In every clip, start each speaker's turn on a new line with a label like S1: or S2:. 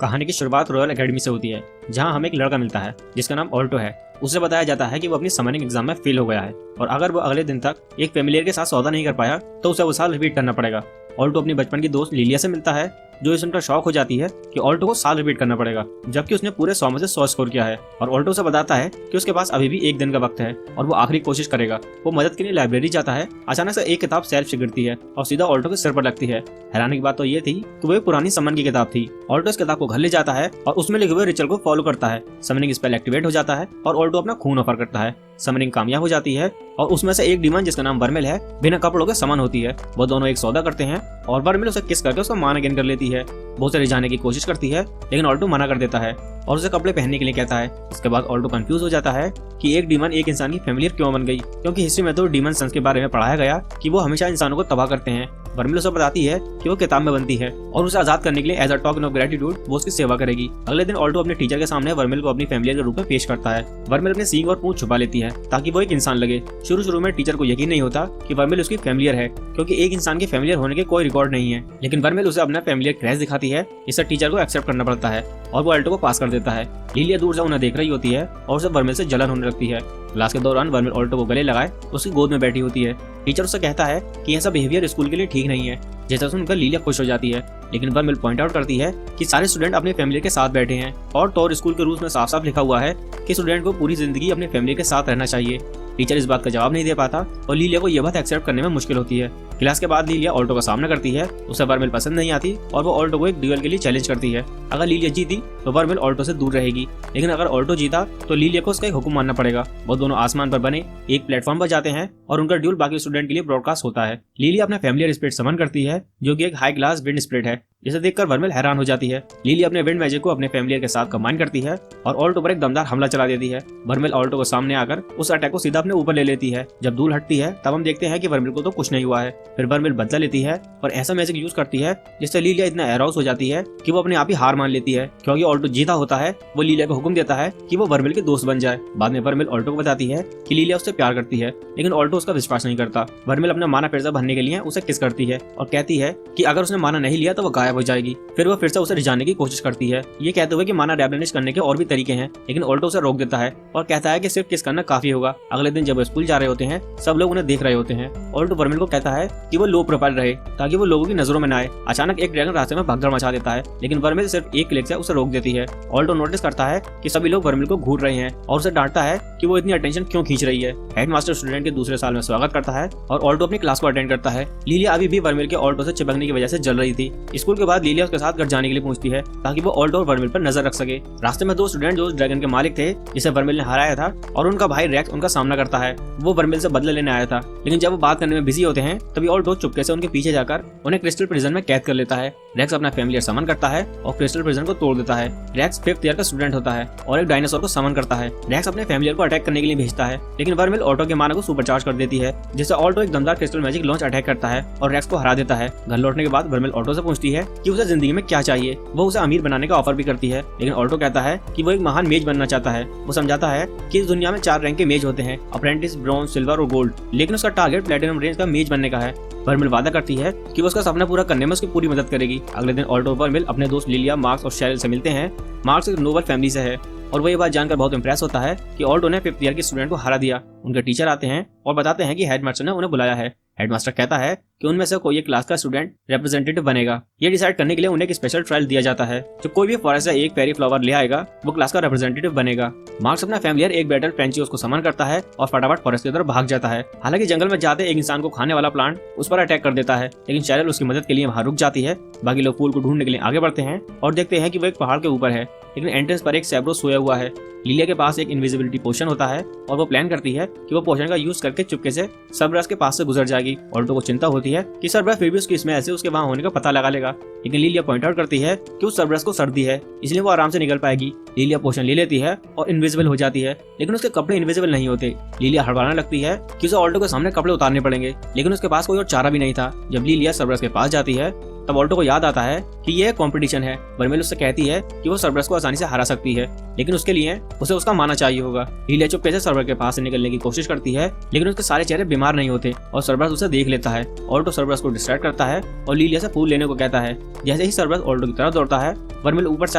S1: कहानी की शुरुआत रॉयल एकेडमी से होती है, जहां हमें एक लड़का मिलता है जिसका नाम ऑल्टो है। उसे बताया जाता है कि वो अपनी समनिंग एग्जाम में फेल हो गया है और अगर वो अगले दिन तक एक फेमिलियर के साथ सौदा नहीं कर पाया तो उसे वो साल रिपीट करना पड़ेगा। ऑल्टो अपनी बचपन की दोस्त लिलिया से मिलता है, जो इस सुनकर शौक हो जाती है कि ऑल्टो को साल रिपीट करना पड़ेगा, जबकि उसने पूरे 100 में से 100 स्कोर किया है। और ऑल्टो से बताता है कि उसके पास अभी भी एक दिन का वक्त है और वो आखिरी कोशिश करेगा। वो मदद के लिए लाइब्रेरी जाता है। अचानक से एक किताब सेल्फ से गिरती है और सीधा ऑल्टो के सिर पर लगती है। हैरानी की बात तो ये थी कि वो एक पुरानी समन की किताब थी। ऑल्टो इस किताब को घर ले जाता है और उसमें लिखे हुए रिचुअल को फॉलो करता है। समनिंग स्पेल एक्टिवेट हो जाता है और ऑल्टो अपना खून ऑफर करता है। समनिंग कामयाब हो जाती है और उसमें से एक डीमन जिसका नाम वर्मिल है बिना कपड़ों के समान होती है। वो दोनों एक सौदा करते हैं और वर्मिल उसे किस करके उसका मान अगेन कर लेती है। बहुत से रिझाने की कोशिश करती है लेकिन ऑल्टो मना कर देता है और उसे कपड़े पहनने के लिए कहता है। इसके बाद ऑल्टो कंफ्यूज हो जाता है कि एक डीमन एक इंसान की फेमिलियर क्यों बन गई, क्योंकि हिस्ट्री में तो डीमन सन्स के बारे में पढ़ाया गया कि वो हमेशा इंसानों को तबाह करते हैं। वर्मिल उसे बताती है कि वो किताब में बनती है और उसे आजाद करने के लिए as a token of gratitude वो उसकी सेवा करेगी। अगले दिन ऑल्टो अपने टीचर के सामने वर्मिल को अपनी फेमिलियर के रूप में पेश करता है। वर्मिल अपने सींग और पूंछ छुपा लेती है ताकि वो एक इंसान लगे। शुरू में टीचर को यकीन नहीं होता कि वर्मिल उसकी फेमिलियर है, क्योंकि एक इंसान के फेमिलियर होने के कोई रिकॉर्ड नहीं है। लेकिन वर्मिल उसे अपना फेमिलियर क्रैश दिखाती है, इससे टीचर को एक्सेप्ट करना पड़ता है और वो ऑल्टो को पास कर देता है। लिलिया दूर से उन्हें देख रही होती है और उसे वर्मिल से जलन होने लगती है। क्लास के दौरान वर्मिल ऑल्टो को गले लगाए उसकी गोद में बैठी होती है। टीचर उससे कहता है कि ऐसा बिहेवियर स्कूल के लिए ठीक नहीं है। जैसा सुनकर लिलिया खुश हो जाती है, लेकिन वर्मिल पॉइंट आउट करती है कि सारे स्टूडेंट अपने फैमिली के साथ बैठे हैं और स्कूल के रूल्स में साफ साफ लिखा हुआ है कि स्टूडेंट को पूरी जिंदगी अपनी फैमिली के साथ रहना चाहिए। टीचर इस बात का जवाब नहीं दे पाता और लिलिया को यह बात एक्सेप्ट करने में मुश्किल होती है। क्लास के बाद लिलिया ऑल्टो का सामना करती है। उसे वर्मिल पसंद नहीं आती और वो ऑल्टो को एक ड्यूएल के लिए चैलेंज करती है। अगर लिलिया जीती तो वर्मिल ऑल्टो से दूर रहेगी, लेकिन अगर ऑल्टो जीता तो लिलिया को उसका एक हुक्म मानना पड़ेगा। वो दोनों आसमान पर बने एक प्लेटफॉर्म पर जाते हैं और उनका ड्यूल बाकी स्टूडेंट के लिए ब्रॉडकास्ट होता है। लिलिया अपना फैमिलियर स्पिरिट समन करती है, जो कि एक हाई क्लास विंड स्पिरिट है, जिसे देखकर वर्मिल हैरान हो जाती है। लिलिया अपने विंड मैजिक को अपने फैमिलियर के साथ कंबाइन करती है और ऑल्टो पर एक दमदार हमला चला देती है। वर्मिल ऑल्टो को सामने आकर उस अटैक को सीधा अपने ऊपर ले लेती है। जब धूल हटती है तब हम देखते हैं कि वर्मिल को तो कुछ नहीं हुआ है। फिर वर्मिल बदला लेती है और ऐसा मैजिक यूज करती है जिससे लिलिया इतना एराउस हो जाती है कि वो अपने आप ही हार मान लेती है। क्योंकि ऑल्टो जीता होता है, वो लिलिया को हुक्म देता है कि वो वर्मिल के दोस्त बन जाए। बाद में वर्मिल ऑल्टो को बताती है कि लिलिया उससे प्यार करती है, लेकिन ऑल्टो उसका विश्वास नहीं करता। वर्मिल अपना माना फिर से भरने के लिए उसे किस करती है और कहती है कि अगर उसने माना नहीं लिया तो वो गायब हो जाएगी। फिर वो फिर से उसे रिझाने की कोशिश करती है, ये कहते हुए कि माना रेब्लेनिश करने के और भी तरीके हैं, लेकिन ऑल्टो उसे रोक देता है और कहता है कि सिर्फ किस करना काफी होगा। अगले दिन जब वो स्कूल जा रहे होते हैं सब लोग उन्हें देख रहे होते हैं। ऑल्टो वर्मिल को कहता है कि वो लो प्रोफाइल रहे ताकि वो लोगों की नजरों में न आए। अचानक एक ड्रैगन रास्ते में भगदड़ मचा देता है, लेकिन वर्मिल सिर्फ एक क्लिक से उसे रोक देती है। ऑल्टो नोटिस करता है कि सभी लोग वर्मिल को घूर रहे हैं और उसे डांटता है कि वो इतनी अटेंशन क्यों खींच रही है। हेडमास्टर स्टूडेंट के दूसरे साल में स्वागत करता है और ऑल्टो अपनी क्लास को अटेंड करता है। लिलिया अभी भी वर्मिल के ऑल्टो से चिपकने की वजह से जल रही थी। स्कूल के बाद लिलिया उसके साथ घर जाने के लिए पूछती है ताकि वो ऑल्टो और वर्मिल पर नजर रख सके। रास्ते में दो स्टूडेंट जो ड्रैगन के मालिक थे जिसे वर्मिल ने हराया था और उनका भाई रेक्स उनका सामना करता है। वो वर्मिल से बदला लेने आया था, लेकिन जब वो बात करने में बिजी होते हैं तभी ऑल्टो चुपके से उनके पीछे जाकर उन्हें क्रिस्टल प्रिजन में कैद कर लेता है। रेक्स अपना फैमिलियर समन करता है और क्रिस्टल प्रिजन को तोड़ देता है। रेक्स 5th ईयर का स्टूडेंट होता है और एक डायनासोर को समन करता है। रेक्स अपने फैमिलियर को अटैक करने के लिए भेजता है, लेकिन वर्मिल ऑल्टो के माना को सुपरचार्ज कर देती है, जिससे ऑल्टो एक दमदार क्रिस्टल मैजिक लॉन्च अटैक करता है और रेक्स को हरा देता है। घर लौटने के बाद वर्मिल ऑल्टो से पूछती है कि उसे जिंदगी में क्या चाहिए। वो उसे अमीर बनाने का ऑफर भी करती है, लेकिन ऑल्टो कहता है कि वो एक महान मेज बनना चाहता है। वो समझाता है कि इस दुनिया में 4 रैंक के मेज होते हैं, अप्रेंटिस, ब्रॉन्ज, सिल्वर और गोल्ड, लेकिन उसका टारगेट प्लेटिनम रेंज का मेज बनने का है। वर्मिल वादा करती है कि वो उसका सपना पूरा करने में उसकी पूरी मदद करेगी। अगले दिन ऑल्टो और वर्मिल अपने दोस्त लिलिया, मार्क्स और शेरिल से मिलते हैं। मार्क्स एक नोबल फैमिली से है और वो ये बात जानकर बहुत इंप्रेस होता है कि ऑल्टो ने 5th ईयर के स्टूडेंट को हरा दिया। उनके टीचर आते हैं और बताते हैं कि हेडमास्टर ने उन्हें बुलाया है। हेडमास्टर कहता है कि उनमें से कोई एक क्लास का स्टूडेंट रिप्रेजेंटेटिव बनेगा। ये डिसाइड करने के लिए उन्हें एक स्पेशल ट्रायल दिया जाता है। जो कोई भी फॉरेस्ट से एक फेरी फ्लावर ले आएगा वो क्लास का रिप्रेजेंटेटिव बनेगा। मार्क्स अपना फैमिलियर एक बैटल फ्रेंची उसको समन करता है और फटाफट फॉरेस्ट की तरफ भाग जाता है। हालांकि जंगल में जाते एक इंसान को खाने वाला प्लांट उस पर अटैक कर देता है, लेकिन शेरिल उसकी मदद के लिए वहां रुक जाती है। बाकी लोग फूल को ढूंढने के लिए आगे बढ़ते हैं और देखते हैं कि वो एक पहाड़ के ऊपर है, लेकिन एंट्रेंस पर एक सैब्रो सोया हुआ है। लिलिया के पास एक इनविजिबिलिटी पोशन होता है और वो प्लान करती है कि वो पोशन का यूज करके चुपके से सर्ब्रस के पास से गुजर जाएगी। ऑल्टो को चिंता होती है कि सर्ब्रस फिर भी उसकी स्मेल से उसके वहां होने का पता लगा लेगा, लेकिन लिलिया पॉइंट आउट करती है कि उस सर्ब्रस को सर्दी है, इसलिए वो आराम से निकल पाएगी। लिलिया पोशन ले लेती है और इनविजिबल हो जाती है, लेकिन उसके कपड़े इनविजिबल नहीं होते। लिलिया हड़बड़ाने लगती है कि उसे ऑल्टो के सामने कपड़े उतारने पड़ेंगे, लेकिन उसके पास कोई और चारा भी नहीं था। जब लिलिया सर्ब्रस के पास जाती है तब ऑल्टो को याद आता है कि यह कंपटीशन है। वर्मिल उससे कहती है कि वो सर्बरस को आसानी से हरा सकती है, लेकिन उसके लिए उसे उसका माना चाहिए होगा। लीलिया चुपके से सर्वर के पास से निकलने की कोशिश करती है, लेकिन उसके सारे चेहरे बीमार नहीं होते और सर्बरस उसे देख लेता है। ऑल्टो सर्बरस को डिस्ट्रैक्ट करता है और लीलिया से फूल लेने को कहता है। जैसे ही सर्बरस ऑल्टो की तरफ दौड़ता है, वर्मिल ऊपर से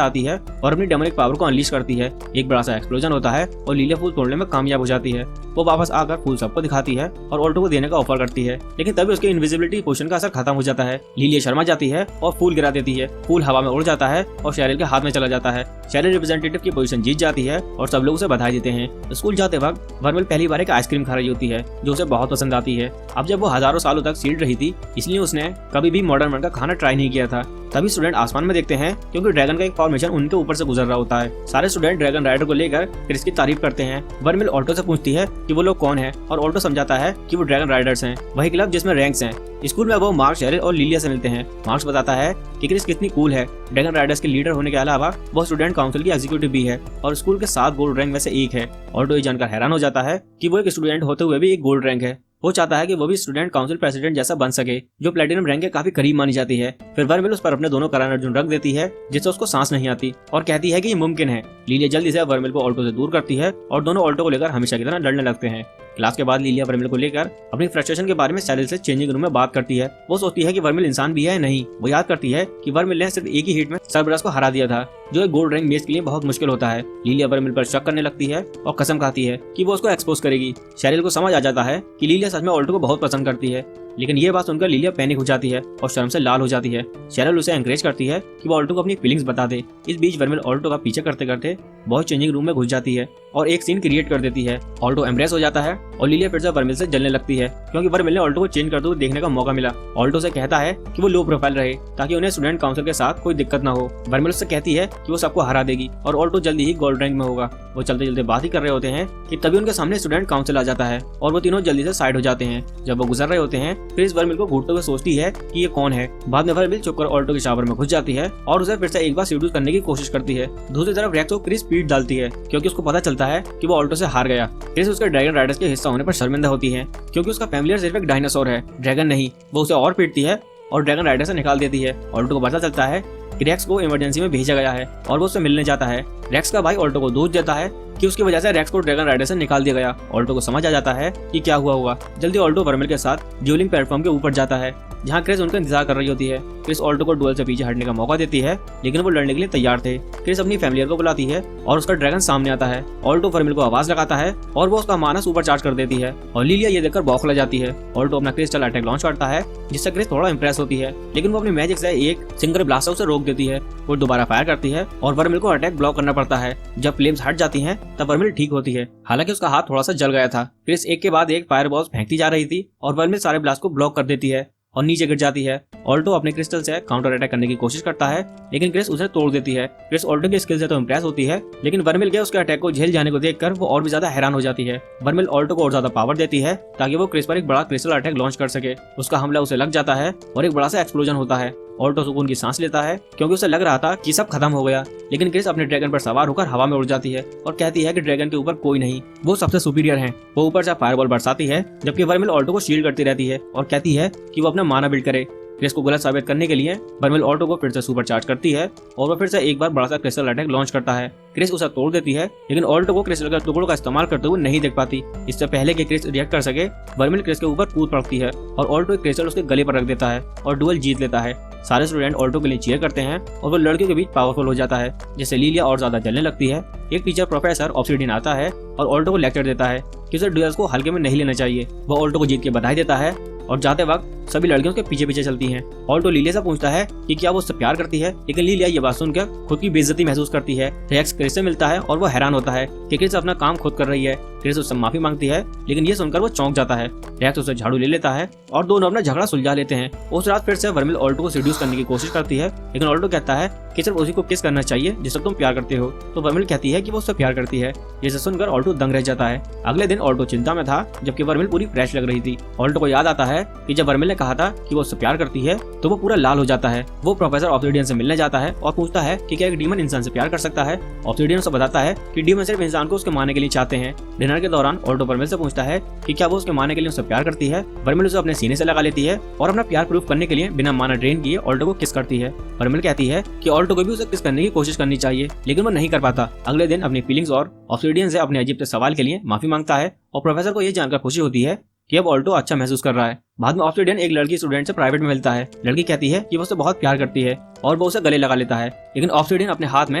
S1: आती है और अपनी डेमोनिक पावर को अनलीश करती है। एक बड़ा सा एक्सप्लोजन होता है और लीलिया फूल तोड़ने में कामयाब हो जाती है। वो वापस आकर फूल सबको दिखाती है और ऑल्टो को देने का ऑफर करती है, लेकिन तभी उसके इनविजिबिलिटी पोशन का असर खत्म हो जाता है। लीलिया शर्मा जाती है और फूल गिरा देती है। फूल हवा में उड़ जाता है और शेरिल के हाथ में चला जाता है। शेरिल रिप्रेजेंटेटिव की पोजीशन जीत जाती है और सब लोग उसे बधाई देते हैं। स्कूल जाते वक्त वर्मिल पहली बार एक आइसक्रीम खा रही होती है जो उसे बहुत पसंद आती है। अब जब वो हजारों सालों तक सील्ड रही थी, इसलिए उसने कभी भी मॉडर्न वर्ल्ड का खाना ट्राई नहीं किया था। तभी स्टूडेंट आसमान में देखते हैं क्योंकि ड्रैगन का एक फॉर्मेशन उनके ऊपर से गुजर रहा होता है। सारे स्टूडेंट ड्रैगन राइडर को लेकर क्रिस की तारीफ करते हैं। वर्मिल ऑल्टो से पूछती है कि वो लोग कौन है और ऑल्टो समझाता है कि वो ड्रैगन राइडर्स हैं, वही क्लब जिसमें रैंक्स हैं। स्कूल में वो मार्क्स, शेरिल और लीलिया से मिलते हैं। मार्क्स बताता है कि क्रिस कितनी कूल है। ड्रैगन राइडर्स के लीडर होने के अलावा वो स्टूडेंट काउंसिल की एग्जीक्यूटिव भी है और स्कूल के 7 गोल्ड रैंक में से एक है। ऑल्टो ये जानकर हैरान हो जाता है कि वो एक स्टूडेंट होते हुए भी एक गोल्ड रैंक है। वो चाहता है कि वो भी स्टूडेंट काउंसिल प्रेसिडेंट जैसा बन सके, जो प्लेटिनम रैंक के काफी करीब मानी जाती है। फिर वर्मिल उस पर अपने दोनों करान अर्जुन रख देती है, जिससे उसको सांस नहीं आती और कहती है कि ये मुमकिन है। लीलिया जल्दी से वर्मिल को ऑल्टो से दूर करती है और दोनों ऑल्टो को लेकर हमेशा की तरह लड़ने लगते हैं। क्लास के बाद लीलिया वर्मिल को लेकर अपनी फ्रस्ट्रेशन के बारे में शेरिल से चेंजिंग रूम में बात करती है। वो सोचती है कि वर्मिल इंसान भी है नहीं। वो याद करती है कि वर्मिल ने सिर्फ एक ही हिट में सर्बरस को हरा दिया था, जो एक गोल्ड रैंक मेज के लिए बहुत मुश्किल होता है। लीलिया वर्मिल पर शक करने लगती है और कसम खाती है कि वो उसको एक्सपोज करेगी। शेरिल को समझ आ जाता है कि लीलिया सच में ऑल्टो को बहुत पसंद करती है, लेकिन ये बात सुनकर लीलिया पैनिक हो जाती है और शर्म से लाल हो जाती है। शेरिल उसे एनकरेज करती है कि वो ऑल्टो को अपनी फीलिंग्स बता दे। इस बीच वर्मिल ऑल्टो का पीछे करते करते बहुत चेंजिंग रूम में घुस जाती है और एक सीन क्रिएट कर देती है। ऑल्टो एम्ब्रेस हो जाता है और लीलिया फिर से वर्मिल से जलने लगती है क्योंकि वर्मिल ने ऑल्टो को चेंज करते हुए देखने का मौका मिला। ऑल्टो से कहता है कि वो लो प्रोफाइल रहे ताकि उन्हें स्टूडेंट काउंसिल के साथ कोई दिक्कत ना हो। वर्मिल उससे कहती है कि वो सबको हरा देगी और ऑल्टो जल्दी ही गोल्ड रैंक में होगा। वो चलते चलते बात ही कर रहे होते हैं कि तभी उनके सामने स्टूडेंट काउंसिल आ जाता है और वो तीनों जल्दी से साइड हो जाते हैं। जब वो गुजर रहे होते हैं, क्रिस वर्मिल को घूरते हुए सोचती है कि ये कौन है। बाद में वर्मिल चुपकर ऑल्टो के शावर में घुस जाती है और उसे फिर से एक बार सीड्यूस करने की कोशिश करती है। दूसरी तरफ रैक्स को क्रिस पीट डालती है क्योंकि उसको पता चलता है कि वो ऑल्टो से हार गया। क्रिस उसके ड्रैगन राइडर्स के हिस्सा होने पर शर्मिंदा होती है क्योंकि उसका फैमिलियर सिर्फ एक डायनासोर है, ड्रैगन नहीं। वो उसे और पीटती है और ड्रैगन राइडर से निकाल देती है। ऑल्टो को पता चलता है कि रैक्स को इमरजेंसी में भेजा गया है और वो उससे मिलने जाता है। रैक्स का भाई ऑल्टो को दोष देता है कि उसकी वजह से रैक्स को ड्रैगन राइडर से निकाल दिया गया। ऑल्टो को समझ आ जाता है कि क्या हुआ होगा। जल्दी ऑल्टो वर्मिल के साथ ड्यूलिंग प्लेटफॉर्म के ऊपर जाता है जहाँ क्रिस उनका इंतजार कर रही होती है। क्रिस ऑल्टो को डुअल से पीछे हटने का मौका देती है, लेकिन वो लड़ने के लिए तैयार थे। क्रिस अपनी फैमिलियर को बुलाती है और उसका ड्रैगन सामने आता है। ऑल्टो वर्मिल को आवाज लगाता है और वो उसका मानस ऊपर चार्ज कर देती है और लीलिया ये देखकर बौखला जाती है। ऑल्टो अपना क्रिस्टल अटैक लॉन्च करता है जिससे क्रिस थोड़ा इंप्रेस होती है, लेकिन वो अपनी मैजिक से एक सिंगल ब्लास्ट उसे रोक देती है। वो दोबारा फायर करती है और वर्मिल को अटैक ब्लॉक करना पड़ता है। जब फ्लेम्स हट जाती हैं तब वर्मिल ठीक होती है, हालांकि उसका हाथ थोड़ा सा जल गया था। क्रिस एक के बाद एक फायर बॉल्स फेंकती जा रही थी और वर्मिल सारे ब्लास्ट को ब्लॉक कर देती है और नीचे गिर जाती है। ऑल्टो अपने क्रिस्टल से काउंटर अटैक करने की कोशिश करता है, लेकिन क्रिस उसे तोड़ देती है। क्रिस ऑल्टो की स्किल से तो इंप्रेस होती है, लेकिन वर्मिल के उसके अटैक को झेल जाने को देखकर वो और भी ज्यादा हैरान हो जाती है। वर्मिल ऑल्टो को और ज्यादा पावर देती है ताकि वो क्रिस पर एक बड़ा क्रिस्टल अटैक लॉन्च कर सके। उसका हमला उसे लग जाता है और एक बड़ा सा एक्सप्लोजन होता है। ऑल्टो सुकून की सांस लेता है क्योंकि उसे लग रहा था कि सब खत्म हो गया, लेकिन क्रिस अपने ड्रैगन पर सवार होकर हवा में उड़ जाती है और कहती है कि ड्रैगन के ऊपर कोई नहीं, वो सबसे सुपीरियर हैं। वो ऊपर से फायरबॉल बरसाती है जबकि वर्मिल ऑल्टो को शील्ड करती रहती है और कहती है कि वो अपना माना बिल्ड करे। क्रिस को गलत साबित करने के लिए वर्मिल ऑल्टो को फिर से सुपर चार्ज करती है और वो फिर से एक बार बड़ा सा क्रिस्टल अटैक लॉन्च करता है। क्रिस उसे तोड़ देती है, लेकिन ऑल्टो को क्रिस्टल के टुकड़ों का इस्तेमाल करते हुए नहीं देख पाती। इससे पहले कि क्रिस रिएक्ट कर सके, वर्मिल क्रिस के ऊपर कूद पड़ती है और ऑल्टो एक क्रिस्टल उसके गले पर रख देता है और डुअल जीत लेता है। सारे स्टूडेंट ऑल्टो के लिए चीयर करते हैं और वो लड़कियों के बीच पावरफुल हो जाता है, जिससे लीलिया और ज्यादा जलने लगती है। एक टीचर प्रोफेसर ऑब्सिडियन आता है और ऑल्टो को लेक्चर देता है कि उसे डुएल्स को हल्के में नहीं लेना चाहिए। वो ऑल्टो को जीत के बधाई देता है और जाते वक्त सभी लड़कियों के पीछे पीछे चलती हैं। ऑल्टो लीलिया से पूछता है कि क्या वो उससे प्यार करती है, लेकिन लीलिया ये बात सुनकर खुद की बेइज्जती महसूस करती है। रैक्स क्रिस से मिलता है और वो हैरान होता है कि क्रिस अपना काम खुद कर रही है। क्रिस उससे माफी मांगती है, लेकिन ये सुनकर वो चौंक जाता है। रैक्स उसे झाड़ू ले लेता है और दोनों अपना झगड़ा सुलझा लेते हैं। उस रात फिर से वर्मिल ऑल्टो को सीड्यूस करने की कोशिश करती है, लेकिन ऑल्टो कहता है कि सिर्फ उसी को किस करना चाहिए जिससे तुम प्यार करते हो। तो वर्मिल कहती है कि वो उससे प्यार करती है। जिसे सुनकर ऑल्टो दंग रह जाता है। अगले दिन ऑल्टो चिंता में था जबकि वर्मिल पूरी फ्रेश लग रही थी। ऑल्टो को याद आता है कि जब वर्मिल ने कहा था कि वो उससे प्यार करती है तो वो पूरा लाल हो जाता है। वो प्रोफेसर ऑब्सिडियन से मिलने जाता है और पूछता है कि क्या एक डीमन इंसान से प्यार कर सकता है। ऑब्सिडियन उसे बताता है कि डीमन सिर्फ इंसान को उसके मारने के लिए चाहते हैं। डिनर के दौरान ऑल्टो वर्मिल से पूछता है कि क्या वो उसके मारने के लिए उससे प्यार करती है। वर्मिल उसे अपने सीने से लगा लेती है और अपना प्यार प्रूफ करने के लिए बिना माना ड्रेन किए ऑल्टो को किस करती है। वर्मिल कहती है कि ऑल्टो को भी उसे किस करने की कोशिश करनी चाहिए, लेकिन वो नहीं कर पाता। अगले दिन अपनी फीलिंग्स और ऑब्सिडियन से अपने अजीब से सवाल के लिए माफी मांगता है और प्रोफेसर को यह जानकर खुशी होती है कि अब ऑल्टो अच्छा महसूस कर रहा है। बाद में ऑब्सिडियन एक लड़की स्टूडेंट से प्राइवेट में मिलता है। लड़की कहती है कि वो उसे बहुत प्यार करती है और वो उसे गले लगा लेता है, लेकिन ऑब्सिडियन अपने हाथ में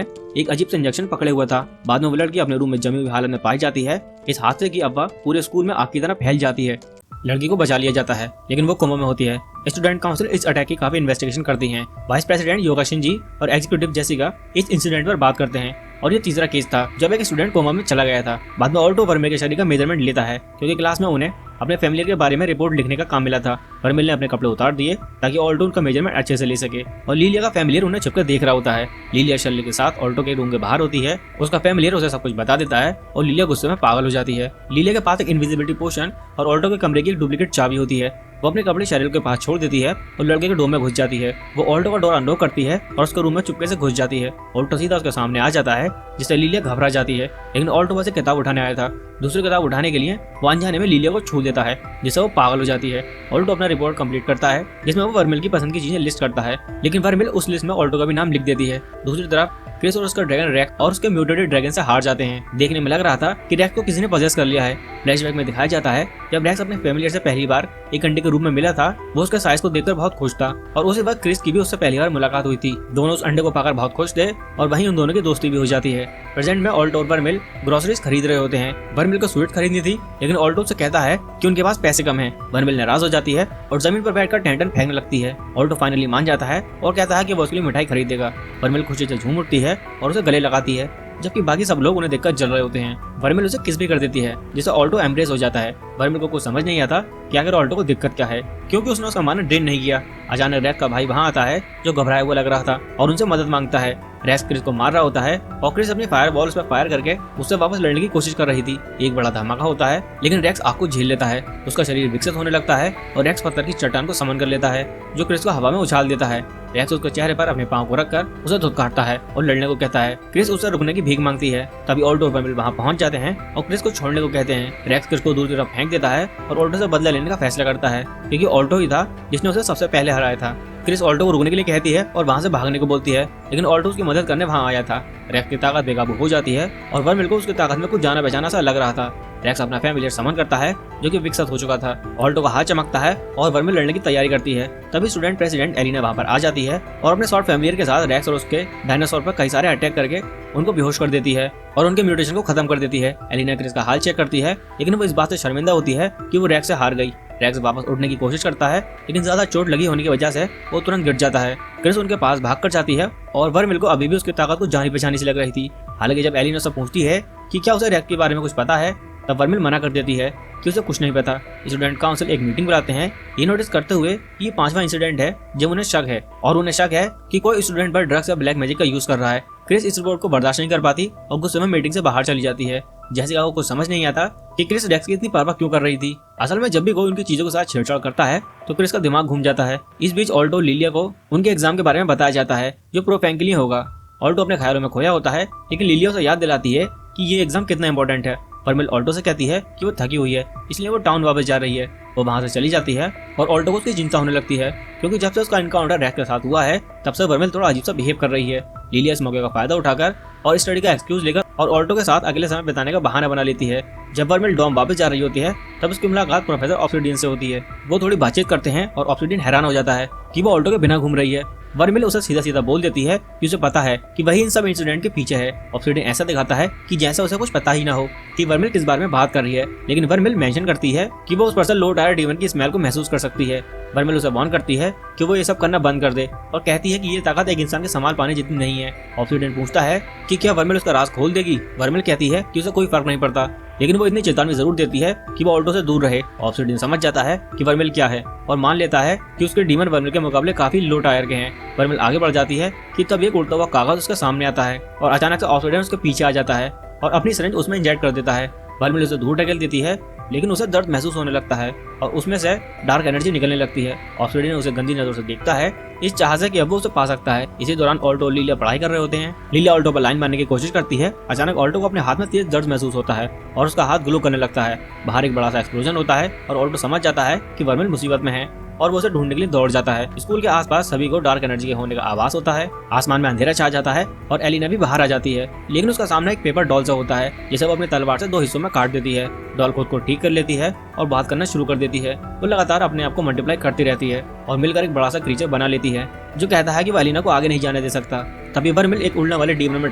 S1: एक अजीब से इंजेक्शन पकड़े हुआ था। बाद में वो लड़की अपने रूम में जमी हुई हालत में पाई जाती है। इस हादसे की अफवाह पूरे स्कूल में आग की तरह फैल जाती है। लड़की को बचा लिया जाता है, लेकिन वो कोमा में होती है। स्टूडेंट काउंसिल इस अटैक की काफी इन्वेस्टिगेशन करती है। वाइस प्रेसिडेंट योगा शिंजी और एग्जीक्यूटिव जेसिका इस इंसिडेंट पर बात करते हैं और ये तीसरा केस था जब एक स्टूडेंट कोमा में चला गया था। बाद में ऑल्टो वर्मिल के शरीर का मेजरमेंट लेता है क्योंकि क्लास में उन्हें अपने फैमिलियर के बारे में रिपोर्ट लिखने का काम मिला था। वर्मिल ने अपने कपड़े उतार दिए ताकि ऑल्टो उनका मेजरमेंट अच्छे से ले सके और लीलिया का फैमिलियर उन्हें छुपकर देख रहा होता है। लीलिया शर्ली के साथ ऑल्टो के रूम के बाहर होती है। उसका फैमिलियर उसे सब कुछ बता देता है और लीलिया गुस्से में पागल हो जाती है। लीलिया के पास एक इनविजिबिलिटी पोशन और ऑल्टो के कमरे की एक डुप्लीकेट चाबी होती है। वो अपने कपड़े शरीर के पास छोड़ देती है और लड़के के डोर में घुस जाती है। वो ऑल्टो का डोर अनलॉक करती है और उसके रूम में चुपके से घुस जाती है। ऑल्टो सीधा उसके सामने आ जाता है जिससे लीलिया घबरा जाती है, लेकिन ऑल्टो बस एक किताब उठाने आया था। दूसरी किताब उठाने के लिए वो अनजाने में लीलिया को छू देता है जिससे वो पागल हो जाती है। ऑल्टो अपना रिपोर्ट कंप्लीट करता है जिसमें वो वर्मिल की पसंद की चीजें लिस्ट करता है, लेकिन वर्मिल उस लिस्ट में ऑल्टो का भी नाम लिख देती है। दूसरी तरफ क्रिस और उसका ड्रैगन रैक्स और उसके म्यूटेटेड ड्रैगन से हार जाते हैं। देखने में लग रहा था कि रैक्स को किसी ने पजेस कर लिया है। फ्लैशबैक में दिखाया जाता है जब रैक्स अपने फैमिलियर से पहली बार एक अंडे के रूप में मिला था, वो उसके साइज को देखकर बहुत खुश था और उसी वक्त क्रिस की भी उससे पहली बार मुलाकात हुई थी। दोनों उस अंडे को पाकर बहुत खुश थे और वहीं उन दोनों की दोस्ती भी हो जाती है। प्रेजेंट में ऑल्टो और वर्मिल ग्रोसरीज खरीद रहे होते हैं। वर्मिल को स्वीट खरीदनी थी, लेकिन ऑल्टो से कहता है कि उनके पास पैसे कम हैं। वर्मिल नाराज हो जाती है और जमीन पर बैठकर टेंटन फेंकने लगती है। ऑल्टो फाइनली मान जाता है और कहता है कि वो उसके लिए मिठाई खरीदेगा। वर्मिल खुशी से झूम उठती है और उसे गले लगाती है, जबकि बाकी सब लोग उन्हें देखकर जल रहे होते हैं। वर्मिल उसे किस भी कर देती है जिससे ऑल्टो एम्ब्रेस हो जाता है। वर्मिल को कुछ समझ नहीं आता कि आखिर ऑल्टो को दिक्कत क्या है, क्योंकि उसने उसका माना ड्रेन नहीं किया। अचानक रैक्स का भाई वहाँ आता है जो घबराया हुआ लग रहा था और उनसे मदद मांगता है। रैक्स क्रिस को मार रहा होता है और क्रिस अपनी फायर बॉल उस पर फायर करके उससे वापस लड़ने की कोशिश कर रही थी। एक बड़ा धमाका होता है, लेकिन रैक्स आग को झेल लेता है। उसका शरीर विकसित होने लगता है और रैक्स पत्थर की चट्टान को समन कर लेता है जो क्रिस को हवा में उछाल देता है। रैक्स उसके चेहरे पर अपने पांव को रखकर उसे धुतकारता है और लड़ने को कहता है। क्रिस उससे रुकने की भीख मांगती है। तभी ऑल्टो और वर्मिल वहां पहुंच जाते हैं और क्रिस को छोड़ने को कहते हैं। रैक्स क्रिस को दूर की तरफ फेंक देता है और ऑल्टो से बदला लेने का फैसला करता है, क्योंकि ऑल्टो ही था जिसने उसे सबसे पहले हराया था। क्रिस ऑल्टो को रुकने के लिए कहती है और वहां से भागने को बोलती है, लेकिन ऑल्टो उसकी मदद करने वहां आया था। रैक्स की ताकत बेकाबू हो जाती है और वर्मिल को उसकी ताकत में कुछ जाना पहचाना सा लग रहा था। रैक्स अपना फैमिलियर समन करता है जो कि विकसित हो चुका था। ऑल्टो का हाथ चमकता है और वर्मिल लड़ने की तैयारी करती है। तभी स्टूडेंट प्रेसिडेंट एलिना वहां पर आ जाती है और अपने शॉर्ट फैमिलियर के साथ रैक्स और उसके डायनासोर पर कई सारे अटैक करके उनको बेहोश कर देती है और उनके म्यूटेशन को खत्म कर देती है। एलिना क्रिस का हाल चेक करती है, लेकिन वो इस बात से शर्मिंदा होती है कि वो रैक्स से हार गई। रैक्स वापस उठने की कोशिश करता है, लेकिन ज्यादा चोट लगी होने की वजह से वो तुरंत गिर जाता है। क्रिस उनके पास भाग कर जाती है और वर्मिल को अभी भी उसकी ताकत को जानी पहचानी से लग रही थी। हालांकि जब एलिना से पूछती है कि क्या उसे रैक्स के बारे में कुछ पता है, तब वर्मिल मना कर देती है कि उसे कुछ नहीं पता। स्टूडेंट काउंसिल एक मीटिंग बुलाते हैं, ये नोटिस करते हुए कि ये 5वां इंसिडेंट है जब उन्हें शक है और उन्हें शक है कि कोई स्टूडेंट पर ड्रग्स या ब्लैक मैजिक का यूज कर रहा है। क्रिस इस रिपोर्ट को बर्दाश्त नहीं कर पाती और गुस्से में मीटिंग से बाहर चली जाती है। जेसिका को कुछ समझ नहीं आता कि क्रिस रैक्स की इतनी परवाह क्यों कर रही थी। असल में जब भी कोई उनकी चीजों के साथ छेड़छाड़ करता है तो क्रिस का दिमाग घूम जाता है। इस बीच ऑल्टो लीलिया को उनके एग्जाम के बारे में बताया जाता है जो प्रोफैंक के लिए होगा। ऑल्टो अपने ख्यालों में खोया होता है, लेकिन लीलिया उसे याद दिलाती है कि ये एग्जाम कितना इंपॉर्टेंट है। वर्मिल ऑल्टो से कहती है कि वो थकी हुई है, इसलिए वो टाउन वापस जा रही है। वो वहां से चली जाती है और ऑल्टो को उसकी चिंता होने लगती है, क्योंकि जब से उसका इनकाउंटर रैक्स के साथ हुआ है तब से वर्मिल थोड़ा अजीब सा बिहेव कर रही है। लीलिया इस मौके का फायदा उठाकर और स्टडी का एक्सक्यूज लेकर और ऑल्टो के साथ अगले समय बिताने का बहाना बना लेती है। जब वर्मिल डॉम वापस जा रही होती है तब उसकी मुलाकात प्रोफेसर ऑब्सिडियन से होती है। वो थोड़ी बातचीत करते हैं और ऑब्सिडियन हैरान हो जाता है कि वो ऑल्टो के बिना घूम रही है। वर्मिल उसे सीधा सीधा बोल देती है कि उसे पता है कि वही इन सब इंसिडेंट के पीछे है। ऑब्सिडियन ऐसा दिखाता है कि जैसा उसे कुछ पता ही ना हो कि वर्मिल किस बारे में बात कर रही है, लेकिन वर्मिल मेंशन करती है कि वो उस पर्सन लो टायर डीमन की स्मेल को महसूस कर सकती है। वर्मिल उसे वार्न करती है कि वो ये सब करना बंद कर दे और कहती है कि ये ताकत एक इंसान के संभाल पाने जितनी नहीं है। ऑब्सिडियन पूछता है कि क्या वर्मिल उसका राज खोल देगी। वर्मिल कहती है कि उसे कोई फर्क नहीं पड़ता, लेकिन वो इतनी चेतावनी जरूर देती है कि वो ऑल्टो से दूर रहे। ऑब्सिडियन समझ जाता है कि वर्मिल क्या है और मान लेता है कि उसके डीमन वर्मिल के मुकाबले काफी लो टायर के हैं। वर्मिल आगे बढ़ जाती है कि तब एक उड़ता हुआ कागज उसके सामने आता है और अचानक से ऑब्सिडियन उसके पीछे आ जाता है और अपनी सिरिंज उसमें इंजेक्ट कर देता है। वर्मिल उसे दूर ढकेल देती है लेकिन उसे दर्द महसूस होने लगता है और उसमें से डार्क एनर्जी निकलने लगती है। ऑब्सिडियन उसे गंदी नजरों से देखता है, इस चाह से कि अब वो उसे पा सकता है। इसी दौरान ऑल्टो और लीलिया पढ़ाई कर रहे होते हैं। लीलिया ऑल्टो पर लाइन मारने की कोशिश करती है। अचानक ऑल्टो को अपने हाथ में तेज दर्द महसूस होता है और उसका हाथ ग्लो करने लगता है। बाहर एक बड़ा सा एक्सप्लोजन होता है और ऑल्टो समझ जाता है कि वर्मिल मुसीबत में है और वो उसे ढूंढने के लिए दौड़ जाता है। स्कूल के आसपास सभी को डार्क एनर्जी के होने का आभास होता है। आसमान में अंधेरा छा जाता है और एलिना भी बाहर आ जाती है, लेकिन उसका सामना एक पेपर डॉल सा होता है जिसे वो अपनी तलवार से 2 हिस्सों में काट देती है। डॉल खुद को ठीक कर लेती है और बात करना शुरू कर देती है। वो लगातार अपने आप को मल्टीप्लाई करती रहती है और मिलकर एक बड़ा सा क्रीचर बना लेती है जो कहता है कि वो एलिना को आगे नहीं जाने दे सकता। तभी वर्मिल एक उड़ने वाले डीमन में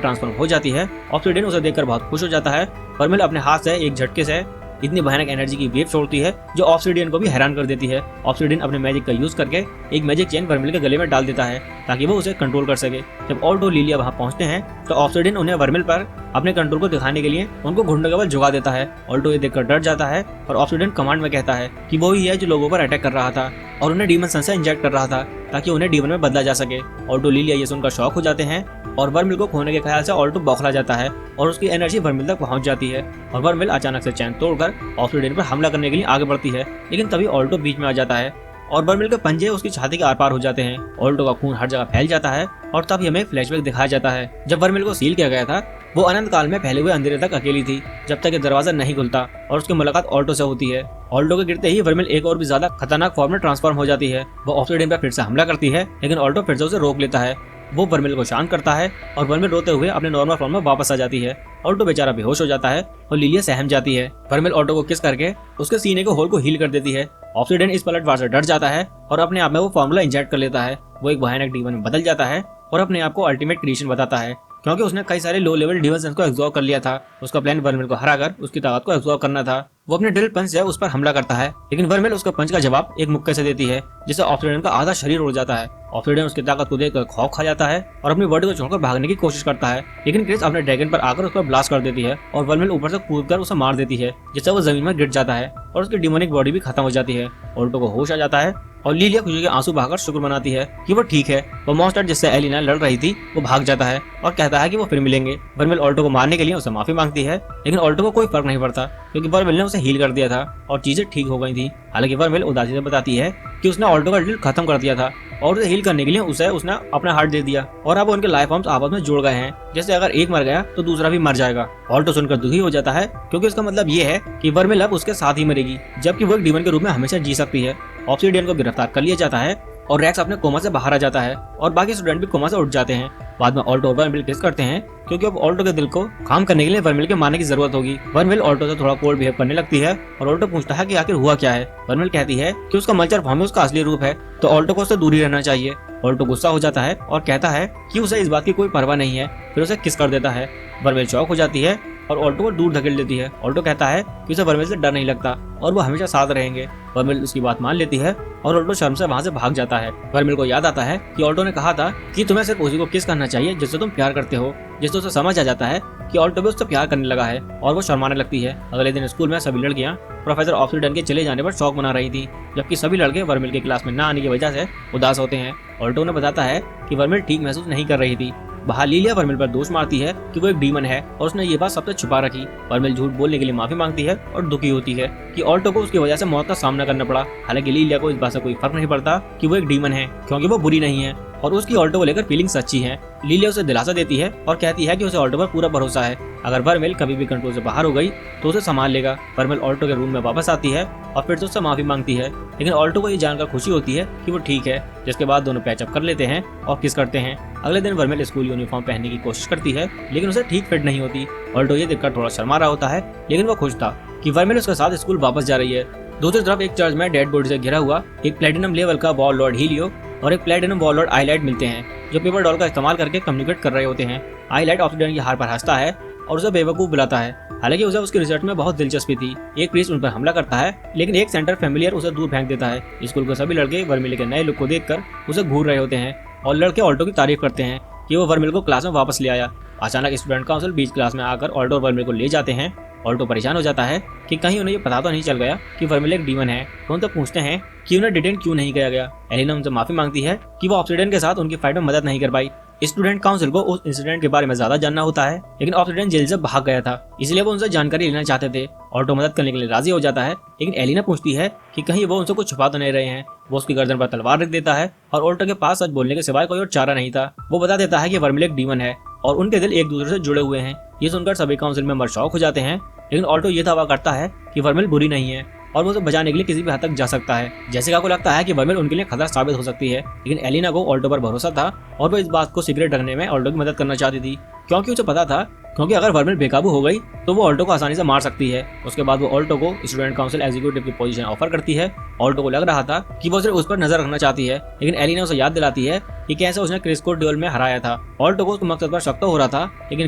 S1: ट्रांसफॉर्म हो जाती है। ऑब्सिडियन उसे देखकर बहुत खुश हो जाता है। वर्मिल अपने हाथ से एक झटके से इतनी भयानक एनर्जी की वेव छोड़ती है जो ऑब्सिडियन को भी हैरान कर देती है। ऑब्सिडियन अपने मैजिक का यूज करके एक मैजिक चेन वर्मिल के गले में डाल देता है ताकि वो उसे कंट्रोल कर सके। जब ऑल्टो लीलिया वहां पहुंचते हैं तो ऑब्सिडियन उन्हें वर्मिल पर अपने कंट्रोल को दिखाने के लिए उनको घुंडे का बल झुका देता है। ऑल्टो ये देखकर डर जाता है और ऑब्सिडियन कमांड में कहता है कि वो ही है जो लोगों पर अटैक कर रहा था और उन्हें डीमन सन से इंजेक्ट कर रहा था ताकि उन्हें डीमन में बदला जा सके। ऑल्टो लीलिया ये सुनकर शॉक हो जाते हैं और वर्मिल को खोने के ख्याल से ऑल्टो बौखला जाता है और उसकी एनर्जी वर्मिल तक पहुंच जाती है और वर्मिल अचानक से चैन तोड़कर ऑब्सिडियन पर हमला करने के लिए आगे बढ़ती है, लेकिन तभी ऑल्टो बीच में आ जाता है और वर्मिल के पंजे उसकी छाती के आर पार हो जाते हैं। ऑल्टो का खून हर जगह फैल जाता है और तभी हमें फ्लैशबैक दिखाया जाता है। जब वर्मिल को सील किया गया था वो अनंत काल में फैले हुए अंधेरे तक अकेली थी जब तक ये दरवाजा नहीं खुलता और उसकी मुलाकात ऑल्टो से होती है। ऑल्टो के गिरते ही वर्मिल एक और भी ज्यादा खतरनाक फॉर्म में ट्रांसफॉर्म हो जाती है। वो ऑब्सिडियन पर फिर से हमला करती है, लेकिन ऑल्टो फिर से उसे रोक लेता है। वो वर्मिल को शांत करता है और वर्मिल रोते हुए अपने नॉर्मल फॉर्म में वापस आ जाती है। ऑल्टो बेचारा बेहोश हो जाता है और लीलिया सहम जाती है। वर्मिल ऑल्टो को किस करके उसके सीने के होल को हील कर देती है। ऑब्सिडियन इस पलटवार से डर जाता है और अपने आप में वो फॉर्मूला इंजेक्ट कर लेता है। वो एक भयानक डीमन में बदल जाता है और अपने आप को अल्टीमेट क्रिएशन बताता है क्योंकि उसने कई सारे लो लेवल डिविजन को एब्जॉर्ब कर लिया था। उसका प्लान वर्मिल को हराकर उसकी ताकत को एब्जॉर्ब करना था। वो अपने ड्रिल पंच से उस पर हमला करता है, लेकिन वर्मिल उसका पंच का जवाब एक मुक्के से देती है जिससे ऑब्सिडियन का आधा शरीर उड़ जाता है। ऑब्सिडियन उसकी ताकत को देखकर खौफ खा जाता है और अपनी बॉडी को छोड़कर भागने की कोशिश करता है, लेकिन क्रिस अपने ड्रैगन पर आकर उस पर ब्लास्ट कर देती है और वर्मिल ऊपर से कूदकर उसे मार देती है जिससे वो जमीन में गिर जाता है और उसकी डिमोनिक बॉडी भी खत्म हो जाती है। ऑल्टो को होश आ जाता है और लीलिया खुशी के आंसू बहाकर शुक्र मनाती है कि वो ठीक है। वो मॉन्स्टर जिससे एलिना लड़ रही थी वो भाग जाता है और कहता है कि वो फिर मिलेंगे। वर्मिल ऑल्टो को मारने के लिए उसे माफी मांगती है, लेकिन ऑल्टो को कोई फर्क नहीं पड़ता क्योंकि वर्मिल ने उसे हील कर दिया था और चीजें ठीक हो गई थी। हालांकि वर्मिल उदासी से बताती है कि उसने ऑल्टो का ड्रिल खत्म कर दिया था और उसे हील करने के लिए उसने अपना हार्ट दे दिया और अब उनके लाइफ फॉर्म्स आपस में जुड़ गए हैं। जैसे अगर एक मर गया तो दूसरा भी मर जाएगा। ऑल्टो सुनकर दुखी हो जाता है क्योंकि इसका मतलब ये है कि वर्मिल अब उसके साथ ही मरेगी, जबकि वो एक डीमन के रूप में हमेशा जी सकती है। ऑब्सिडियन को गिरफ्तार कर लिया जाता है और रैक्स अपने कोमा से बाहर आ जाता है और बाकी स्टूडेंट भी कोमा से उठ जाते हैं। बाद में ऑल्टो और वर्मिल किस करते हैं क्योंकि अब ऑल्टो के दिल को काम करने के लिए वर्मिल के मारने की जरूरत होगी। वर्मिल ऑल्टो से थोड़ा कोल्ड बिहेव करने लगती है और ऑल्टो पूछता है कि आखिर हुआ क्या है। वर्मिल कहती है कि उसका मल्चर फॉर्म में उसका असली रूप है तो ऑल्टो को उससे दूर ही रहना चाहिए। ऑल्टो गुस्सा हो जाता है और कहता है कि उसे इस बात की कोई परवाह नहीं है, फिर उसे किस कर देता है। वर्मिल शॉक हो जाती है और ऑल्टो को दूर धकेल देती है। ऑल्टो कहता है कि उसे वर्मिल से डर नहीं लगता और वो हमेशा साथ रहेंगे। वर्मिल उसकी बात मान लेती है और ऑल्टो शर्म से वहां से भाग जाता है। वर्मिल को याद आता है कि ऑल्टो ने कहा था कि तुम्हें सिर्फ उसी को किस करना चाहिए जिससे तुम प्यार करते हो, जिससे उसे समझ आ जाता है कि ऑल्टो भी उससे प्यार करने लगा है और वो शर्माने लगती है। अगले दिन स्कूल में सभी लड़कियां प्रोफेसर ऑब्सिडियन के चले जाने पर शौक मना रही थी, जबकि सभी लड़के वर्मिल के क्लास में न आने की वजह से उदास होते हैं। ऑल्टो ने बताता है कि वर्मिल ठीक महसूस नहीं कर रही थी। बाहर लीलिया वर्मिल पर दोष मारती है कि वो एक डीमन है और उसने ये बात सबसे छुपा रखी। वर्मिल झूठ बोलने के लिए माफी मांगती है और दुखी होती है कि ऑल्टो को उसकी वजह से मौत का सामना करना पड़ा। हालांकि लीलिया को इस बात से कोई फर्क नहीं पड़ता कि वो एक डीमन है क्योंकि वो बुरी नहीं है और उसकी ऑल्टो को लेकर फीलिंग सच्ची है। लीलिया उसे दिलासा देती है और कहती है कि उसे ऑल्टो पर पूरा भरोसा है। अगर वर्मिल कभी भी कंट्रोल से बाहर हो गई तो उसे संभाल लेगा। वर्मिल ऑल्टो के रूम में वापस आती है और फिर से उससे माफी मांगती है, लेकिन ऑल्टो को ये जानकर खुशी होती है कि वो ठीक है, जिसके बाद दोनों पैचअप कर लेते हैं और किस करते हैं। अगले दिन वर्मिल स्कूल यूनिफॉर्म पहनने की कोशिश करती है, लेकिन उसे ठीक फिट नहीं होती। ऑल्टो ये देखकर थोड़ा शर्मा रहा होता है, लेकिन वो खुश था कि वर्मिल उसके साथ स्कूल वापस जा रही है। दूसरी तरफ एक चर्च में डेड बॉडी से घिरा हुआ एक प्लेटिनम लेवल का वॉल लॉर्ड हीलियो और एक प्लेटिनम वॉल लॉर्ड आईलाइट मिलते हैं, जो पेपर डॉल का इस्तेमाल करके कम्युनिकेट कर रहे होते हैं। आईलाइट ऑब्सिडियन की हार पर हंसता है और उसे बेवकूफ बुलाता है। हालांकि उसे उसकी रिसर्च में बहुत दिलचस्पी थी। एक प्रीस्ट उन पर हमला करता है, लेकिन एक सेंटर फैमिलियर उसे दूर फेंक देता है। स्कूल के सभी लड़के वर्मिल के नए लुक को देखकर उसे घूर रहे होते हैं और लड़के ऑल्टो की तारीफ करते हैं कि वो वर्मिल को क्लास में वापस ले आया। अचानक स्टूडेंट काउंसिल बीच क्लास में आकर ऑल्टो और वर्मिल को ले जाते हैं। ऑल्टो परेशान हो जाता है कि कहीं उन्हें ये पता तो नहीं चल गया कि वर्मिल एक डीमन है। वो उनसे पूछते हैं कि उन्हें डिटेन क्यों नहीं किया गया। एलिना उनसे माफी मांगती है कि वो ऑब्सिडियन के साथ उनकी फाइट में मदद नहीं कर पाई। स्टूडेंट काउंसिल को उस इंसिडेंट के बारे में ज्यादा जानना होता है, लेकिन ऑब्सिडियन जेल से भाग गया था, इसलिए वो उनसे जानकारी लेना चाहते थे। ऑल्टो मदद करने के लिए राजी हो जाता है, लेकिन एलिना पूछती है कि कहीं वो उनसे कुछ छुपा तो नहीं रहे हैं। वो उसकी गर्दन पर तलवार रख देता है और ऑल्टो के पास सच बोलने के सिवाय कोई और चारा नहीं था। वो बता देता है कि वर्मिल एक डीमन है और उनके दिल एक दूसरे से जुड़े हुए हैं। ये सुनकर सभी काउंसिल मेंबर शॉक हो जाते हैं, लेकिन ऑल्टो ये दावा करता है कि वर्मिल बुरी नहीं है और वो उसे बचाने के लिए किसी भी हद तक जा सकता है। जेसिका को लगता है कि वर्मिल उनके लिए खतरा साबित हो सकती है, लेकिन एलिना को ऑल्टो पर भरोसा था और वो इस बात को सीक्रेट रखने में ऑल्टो की मदद करना चाहती थी, क्योंकि उसे पता था क्योंकि अगर वर्मिल बेकाबू हो गई तो वो ऑल्टो को आसानी से मार सकती है। उसके बाद वो ऑल्टो को स्टूडेंट काउंसिल एग्जीक्यूटिव की पोजीशन ऑफर करती है। ऑल्टो को लग रहा था कि वो सिर्फ उस पर नजर रखना चाहती है, लेकिन एलिना उसे याद दिलाती है कि कैसे उसने क्रिस को ड्यूल में हराया था। ऑल्टो को उसके मकसद पर शक तो हो रहा था, लेकिन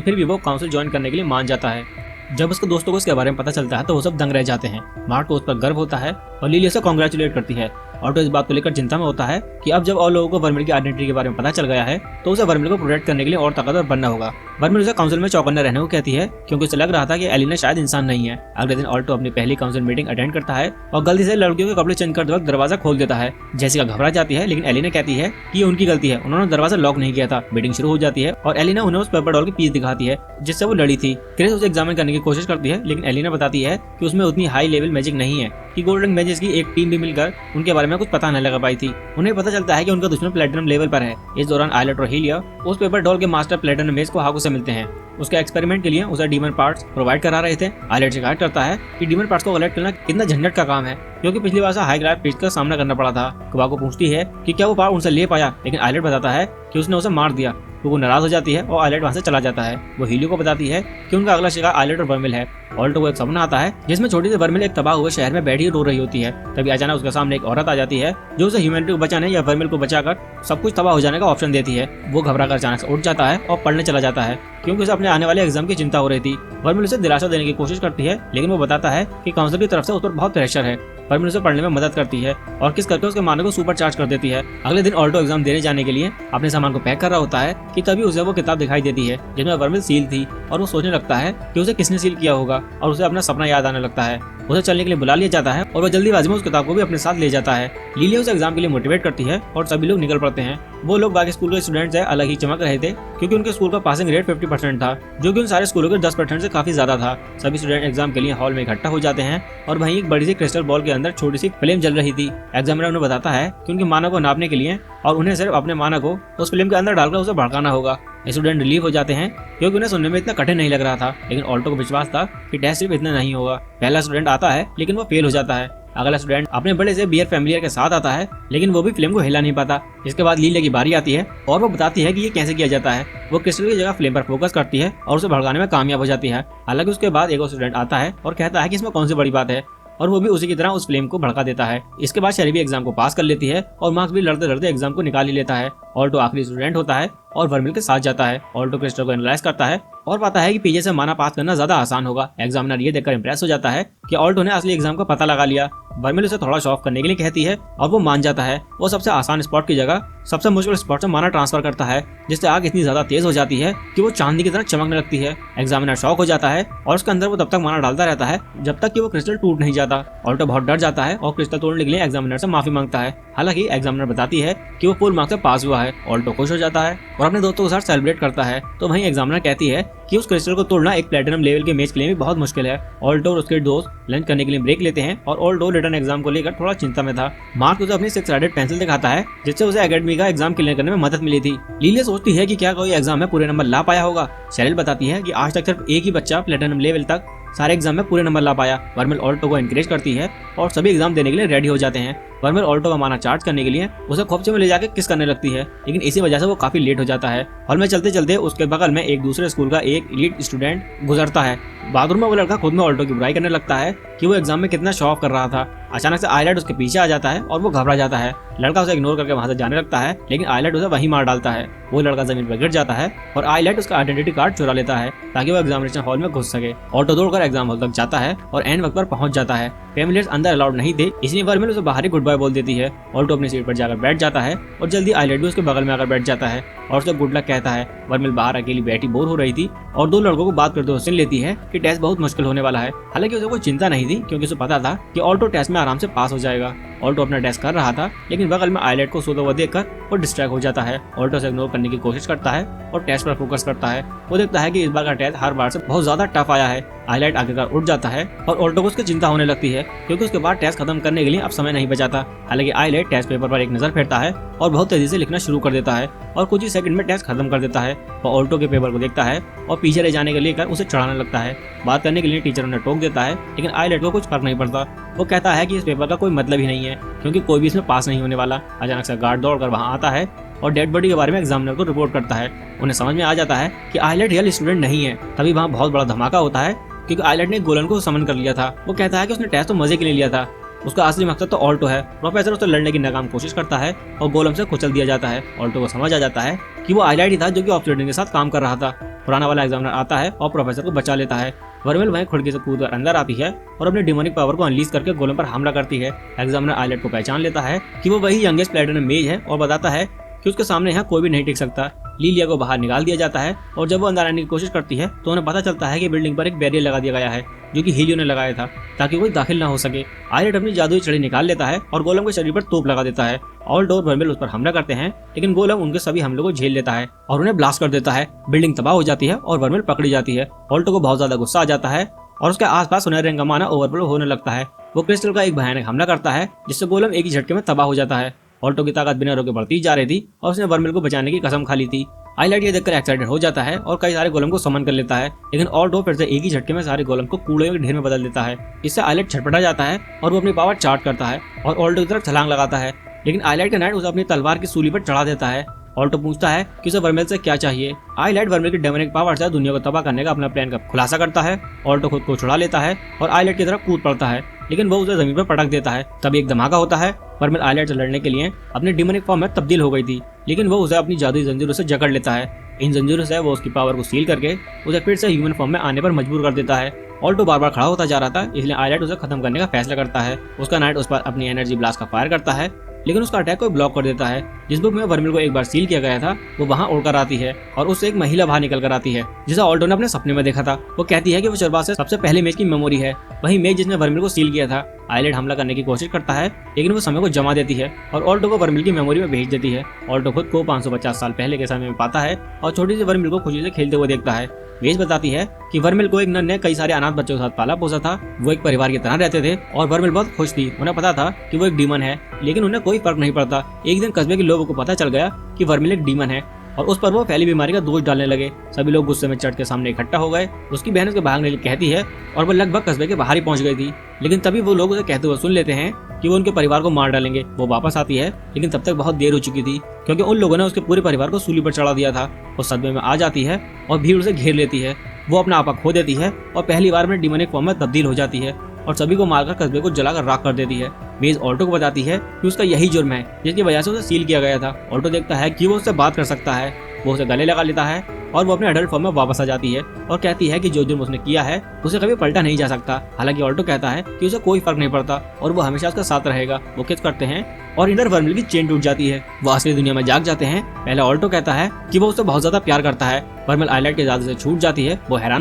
S1: फिर भी वो काउंसिल ज्वाइन करने के लिए मान जाता है। जब उसके दोस्तों को इसके बारे में पता चलता है तो वो सब दंग रह जाते हैं। मार्ट को उस पर गर्व होता है और लिली उसे कांग्रेचुलेट करती है। ऑल्टो इस बात को लेकर चिंता में होता है कि अब जब और लोगों को वर्मिल की आइडेंटिटी के बारे में पता चल गया है तो उसे वर्मिल को प्रोटेक्ट करने के लिए और ताकतवर बनना होगा। वर्मिल उसे काउंसिल में चौकन्ना रहने को कहती है, क्योंकि उसे लग रहा था कि एलिना शायद इंसान नहीं है। अगले दिन ऑल्टो अपनी पहली काउंसिल मीटिंग अटेंड करता है और गलती से लड़कियों के कपड़े चेंज करते वक्त दरवाजा खोल देता है। जेसिका घबरा जाती है, लेकिन एलिना कहती है कि ये उनकी गलती है, उन्होंने दरवाजा लॉक नहीं किया था। मीटिंग शुरू हो जाती है और एलिना उन्हें उस पेपर डॉल की पीस दिखाती है जिससे वो लड़ी थी। क्रिस उसे एग्जामिन करने की कोशिश करती है, लेकिन एलिना बताती है कि उसमें उतनी हाई लेवल मैजिक नहीं है कि गोल्डन मैजिक की एक टीम भी मिलकर उनके बारे में कुछ पता न लगा पाई थी। उन्हें पता चलता है कि उनका दुश्मन प्लेटिनम लेवल पर है। इस दौरान आयलेट और हीलिया उस पेपर डॉल के मास्टर प्लेटिनम मेज को हाकू से मिलते हैं। उसके एक्सपेरिमेंट के लिए उसे डीमन पार्ट्स प्रोवाइड करा रहे थे। आयलेट शिकायत करता है कि डीमन पार्ट्स को कलेक्ट करना कितना झंझट का काम है, क्योंकि पिछली बार से हाई ग्रेड पिच का सामना करना पड़ा था। कुबाको पूछती है कि क्या वो पार्ट उनसे ले पाया, लेकिन आयलेट बताता है कि उसने उसे मार दिया। तो वो नाराज हो जाती है और आयलेट वहां से चला जाता है। वो हीलियो को बताती है कि उनका अगला शिकार आयलेट और वर्मिल है। ऑल्टो को एक सपना आता है जिसमें छोटी सी वर्मिल एक तबाह हुए शहर में बैठी रो रही होती है। तभी अचानक उसके सामने एक औरत आ जाती है जो उसे ह्यूमैनिटी को बचाने या वर्मिल को बचाकर सब कुछ तबाह हो जाने का ऑप्शन देती है। वो घबराकर अचानक से उठ जाता है और पढ़ने चला जाता है, क्योंकि उसे अपने आने वाले एग्जाम की चिंता हो रही थी। वर्मिल उसे दिलासा देने की कोशिश करती है, लेकिन वो बताता है कि काउंसिल की तरफ से उस पर बहुत प्रेशर है। वर्मिल उसे पढ़ने में मदद करती है और किस करके उसके मानो को सुपर चार्ज कर देती है। अगले दिन ऑल्टो एग्जाम देने जाने के लिए अपने सामान को पैक कर रहा होता है कि तभी उसे वो किताब दिखाई देती है जिसमें वर्मिल सील थी, और वो सोचने लगता है कि उसे किसने सील किया होगा और उसे अपना सपना याद आने लगता है। उसे चलने के लिए बुला लिया जाता है और वो जल्दीबाजी में उस किताब को भी अपने साथ ले जाता है। लिली उसे एग्जाम के लिए मोटिवेट करती है और सभी लोग निकल पड़ते हैं। वो लोग बाकी स्कूल के स्टूडेंट्स से अलग ही चमक रहे थे, क्योंकि उनके स्कूल का पासिंग रेट 50% था, जो कि उन सारे स्कूलों के 10% से काफी ज्यादा था। सभी स्टूडेंट एग्जाम के लिए हॉल में इकट्ठा हो जाते हैं और वहीं एक बड़ी सी क्रिस्टल बॉल के अंदर छोटी सी फ्लेम जल रही थी। एग्जामिनर उन्हें बताता है कि उनके मानक को नापने के लिए और उन्हें सिर्फ अपने मानक को उस फ्लेम के अंदर डालकर उसे भड़काना होगा। स्टूडेंट रिलीव हो जाते हैं क्योंकि उन्हें सुनने में इतना कठिन नहीं लग रहा था, लेकिन ऑल्टो को विश्वास था कि टेस्ट सिर्फ इतना नहीं होगा। पहला स्टूडेंट आता है लेकिन वो फेल हो जाता है। अगला स्टूडेंट अपने बड़े से बियर फैमिलियर के साथ आता है, लेकिन वो भी फ्लेम को हिला नहीं पाता। इसके बाद लीले की बारी आती है और वो बताती है कि ये कैसे किया जाता है। वो क्रिस्टल की जगह फ्लेम पर फोकस करती है और उसे भड़काने में कामयाब हो जाती है। हालांकि उसके बाद एक और स्टूडेंट आता है और कहता है कि इसमें कौन सी बड़ी बात है, और वो भी उसी की तरह उस फ्लेम को भड़का देता है। इसके बाद शेरी भी एग्जाम को पास कर लेती है और मार्क्स भी लड़ते लड़ते एग्जाम को निकाल ही लेता है। ऑल्टो आखिरी स्टूडेंट होता है और वर्मिल के साथ जाता है। ऑल्टो क्रिस्टल को एनालाइज करता है और पाता है कि पीजे से माना पास करना ज्यादा आसान होगा। एग्जामिनर ये देखकर इंप्रेस हो जाता है कि ऑल्टो ने असली एग्जाम का पता लगा लिया। वर्मिल उसे थोड़ा शो ऑफ करने के लिए कहती है और वो मान जाता है। वो सबसे आसान स्पॉट की जगह सबसे मुश्किल स्पॉट से माना ट्रांसफर करता है, जिससे आग इतनी ज्यादा तेज हो जाती है कि वो चांदी की तरह चमकने लगती है। एग्जामिनर शॉक हो जाता है और उसके अंदर वो तब तक माना डालता रहता है जब तक कि वो क्रिस्टल टूट नहीं जाता। ऑल्टो बहुत डर जाता है और क्रिस्टल तोड़ने के लिए एग्जामिनर से माफी मांगता है। हालांकि एग्जामिनर बताती है कि वो फुल मार्क्स से पास हुआ है। ऑल्टो खुश हो जाता है और अपने दोस्तों के साथ सेलिब्रेट करता है। तो वहीं एग्जामिनर कहती है कि उस क्रिस्टल को तोड़ना एक प्लेटिनम लेवल के मैच के लिए भी बहुत मुश्किल है। ऑल्टो और उसके दोस्त लंच करने के लिए ब्रेक लेते हैं और ऑल्टो रिटर्न एग्जाम को लेकर थोड़ा चिंता में था। मार्क उसे अपनी 6 साइडेड पेंसिल दिखाता है जिससे उसे एकेडमी का एग्जाम क्लियर करने में मदद मिली थी। लीली सोचती है कि क्या कोई एग्जाम में पूरे नंबर ला पाया होगा। शेरिल बताती है कि आज तक सिर्फ एक ही बच्चा प्लेटिनम लेवल तक सारे एग्जाम में पूरे नंबर ला पाया। वर्मिल ऑल्टो को एनकरेज करती है और सभी एग्जाम देने के लिए रेडी हो जाते हैं। वर्मिल ऑल्टो का माना चार्ज करने के लिए उसे खोपचे में ले जाकर किस करने लगती है, लेकिन इसी वजह से वो काफी लेट हो जाता है। हॉल में चलते चलते उसके बगल में एक दूसरे स्कूल का एक एलीट स्टूडेंट गुजरता है। बाथरूम में वो लड़का खुद में ऑल्टो की बुराई करने लगता है कि वो एग्जाम में कितना शो ऑफ कर रहा था। अचानक से आयलेट उसके पीछे आ जाता है और वो घबरा जाता है। लड़का उसे इग्नोर करके वहां से जाने लगता है, लेकिन आयलेट उसे वहीं मार डालता है। वो लड़का जमीन पर गिर जाता है और आयलेट उसका आइडेंटिटी कार्ड चुरा लेता है ताकि वो एग्जामिनेशन हॉल में घुस सके। ऑल्टो दौड़कर एग्जाम हॉल तक जाता है और एंड वक्त पर पहुंच जाता है। फैमिलियर्स अंदर अलाउड नहीं थे, इसलिए वर्मिल उसे बाहर ही गुड बाय बोल देती है। ऑल्टो अपनी सीट पर जाकर बैठ जाता है और जल्दी आइलेट भी उसके बगल में आकर बैठ जाता है और उसे गुड लक कहता है। वर्मिल बाहर अकेली बैठी बोर हो रही थी और दो लड़कों को बात करते हुए सुन लेती है कि टेस्ट बहुत मुश्किल होने वाला है। हालांकि उसे कोई चिंता नहीं थी क्योंकि उसे पता था कि ऑल्टो टेस्ट में आराम से पास हो जाएगा। ऑल्टो अपना टेस्ट कर रहा था लेकिन बगल में आइलेट को सोता हुआ देखकर वो डिस्ट्रैक्ट हो जाता है। ऑल्टो से इग्नोर करने की कोशिश करता है और टेस्ट पर फोकस करता है। वो देखता है कि इस बार का टेस्ट हर बार से बहुत ज्यादा टफ आया है। आइलेट आखिरकार उठ जाता है और ऑल्टो को उसकी चिंता होने लगती है क्योंकि उसके बाद टेस्ट खत्म करने के लिए अब समय नहीं बचाता। हालांकि आइलेट टेस्ट पेपर पर एक नजर फेरता है और बहुत तेजी से लिखना शुरू कर देता है और कुछ ही सेकंड में टेस्ट खत्म कर देता है। वो ऑल्टो के पेपर को देखता है और पीछे ले जाने के लिए उसे चढ़ाने लगता है। बात करने के लिए टीचर उन्हें टोक देता है लेकिन आइलेट को कुछ फर्क नहीं पड़ता। वो कहता है कि इस पेपर का कोई मतलब ही नहीं है क्योंकि कोई भी इसमें पास नहीं होने वाला। अचानक से गार्ड दौड़कर वहां आता है और डेड बॉडी के बारे में एग्जामिनर को रिपोर्ट करता है। उन्हें समझ में आ जाता है कि आइलेट रियल स्टूडेंट नहीं है। तभी वहाँ बहुत बड़ा धमाका होता है क्योंकि आइलेट ने गोलन को समन कर लिया था। वो कहता है कि उसने टेस्ट तो मजे के लिए लिया था, उसका असली मकसद तो ऑल्टो है। प्रोफेसर उससे लड़ने की नाकाम कोशिश करता है और गोलम से कुचल दिया जाता है। ऑल्टो को समझ आ जाता है कि वो आइलेट ही था जो कि ऑब्सीडियन के साथ काम कर रहा था। पुराना वाला एग्जामिनर आता है और प्रोफेसर को बचा लेता है। वर्मिल वहीं खिड़की से कूदकर अंदर आती है और अपने डिमोनिक पावर को अनलीज करके गोलम पर हमला करती है। एग्जामिनर आइलेट को पहचान लेता है कि वो वही यंगेस्ट प्लेटिनम मेज है और बताता है कि उसके सामने यहाँ कोई भी नहीं टिक सकता। लीलिया को बाहर निकाल दिया जाता है और जब वो अंदर आने की कोशिश करती है तो उन्हें पता चलता है कि बिल्डिंग पर एक बैरियर लगा दिया गया है जो कि हीलियो ने लगाया था ताकि कोई दाखिल ना हो सके। आइलेट अपनी जादुई छड़ी निकाल लेता है और गोलम के शरीर पर तोप लगा देता है। ऑल्टो और वर्मिल उस पर हमला करते हैं लेकिन गोलम उनके सभी हमलों को झेल लेता है और उन्हें ब्लास्ट कर देता है। बिल्डिंग तबाह हो जाती है और वर्मिल पकड़ी जाती है। ऑल्टो को बहुत ज्यादा गुस्सा आ जाता है और उसके आसपास सुनहरे रंग का माना ओवरफ्लो होने लगता है। वो क्रिस्टल का एक भयानक हमला करता है जिससे गोलम एक ही झटके में तबाह हो जाता है। ऑल्टो की ताकत बिना रोके बढ़ती जा रही थी और उसने वर्मिल को बचाने की कसम खा ली थी। आइलेट ये देखकर एक्साइटेड हो जाता है और कई सारे गोलम को समन कर लेता है लेकिन ऑल्टो फिर से एक ही झटके में सारे गोलम को कूड़े के ढेर में बदल देता है। इससे आइलेट छटपटा जाता है और वो अपनी पावर चार्ज करता है और ऑल्टो की तरफ छलांग लगाता है लेकिन आइलेट का नाइट उसे अपनी तलवार की सूली पर चढ़ा देता है। ऑल्टो पूछता है कि उसे वर्मिल से क्या चाहिए। आइलेट वर्मिल की डेमोनिक पावर से दुनिया को तबाह करने का अपना प्लान का खुलासा करता है। ऑल्टो खुद को छुड़ा लेता है और आइलेट की तरफ कूद पड़ता है लेकिन वो उसे जमीन पर पटक देता है। तभी एक धमाका होता है। वर्मिल आइलेट से लड़ने के लिए अपनी डिमोनिक फॉर्म में तब्दील हो गई थी लेकिन वो उसे अपनी जादुई जंजीरों से जकड़ लेता है। इन जंजीरों से वो उसकी पावर को सील करके उसे फिर से ह्यूमन फॉर्म में आने पर मजबूर कर देता है। ऑल्टो बार बार खड़ा होता जा रहा था इसलिए आइलेट उसे खत्म करने का फैसला करता है। उसका नाइट उस पर अपनी एनर्जी ब्लास्ट का फायर करता है लेकिन उसका अटैक को ब्लॉक कर देता है। जिस बुक में वर्मिल को एक बार सील किया गया था वो वहां उड़कर आती है और उससे एक महिला बाहर निकल कर आती है जिसे ऑल्टो ने अपने सपने में देखा था। वो कहती है कि वो चरबाज से सबसे पहले मेज की मेमोरी है, वही मेज जिसने वर्मिल को सील किया था। आइलेट हमला करने की कोशिश करता है लेकिन वो समय को जमा देती है और ऑल्टो को वर्मिल की मेमोरी में भेज देती है। ऑल्टो खुद को 550 साल पहले के समय में पाता है और छोटी सी वर्मिल को खुशी से खेलते हुए देखता है। वेज बताती है कि वर्मिल को एक नन ने कई सारे अनाथ बच्चों के साथ पाला पोसा था। वो एक परिवार की तरह रहते थे और वर्मिल बहुत खुश थी। उन्हें पता था कि वो एक डीमन है लेकिन उन्हें कोई फर्क नहीं पड़ता। एक दिन कस्बे के लोगों को पता चल गया कि वर्मिल एक डीमन है और उस पर वो फैली बीमारी का दोष डालने लगे। सभी लोग गुस्से में चढ़ के सामने इकट्ठा हो गए। उसकी बहन उसके भागने के लिए कहती है और वो लगभग कस्बे के बाहर ही पहुंच गई थी लेकिन तभी वो लोग उसे कहते हुए सुन लेते हैं कि वो उनके परिवार को मार डालेंगे। वो वापस आती है लेकिन तब तक बहुत देर हो चुकी थी क्योंकि उन लोगों ने उसके पूरे परिवार को सूली पर चढ़ा दिया था। वो सदमे में आ जाती है और भीड़ उसे घेर लेती है। वो अपना आपा खो देती है और पहली बार में डिमोनिक फॉर्म में तब्दील हो जाती है और सभी को मारकर कस्बे को जलाकर राख कर देती है। मेज ऑल्टो को बताती है कि उसका यही जुर्म है जिसकी वजह से उसे सील किया गया था। ऑल्टो देखता है कि वो उससे बात कर सकता है। वो उसे गले लगा लेता है और वो अपने अडल्ट फॉर्म में वापस आ जाती है और कहती है कि जो जुर्म उसने किया है उसे कभी पलटा नहीं जा सकता। हालांकि ऑल्टो कहता है कि उसे कोई फर्क नहीं पड़ता और वो हमेशा उसका साथ रहेगा। वो किस करते हैं और इधर वर्मिल की चेन टूट जाती है। वो असली दुनिया में जाग जाते हैं। पहले ऑल्टो कहता है कि वो उससे बहुत ज्यादा प्यार करता है। वर्मिल आइलेट के जादू से छूट जाती है। वो हैरान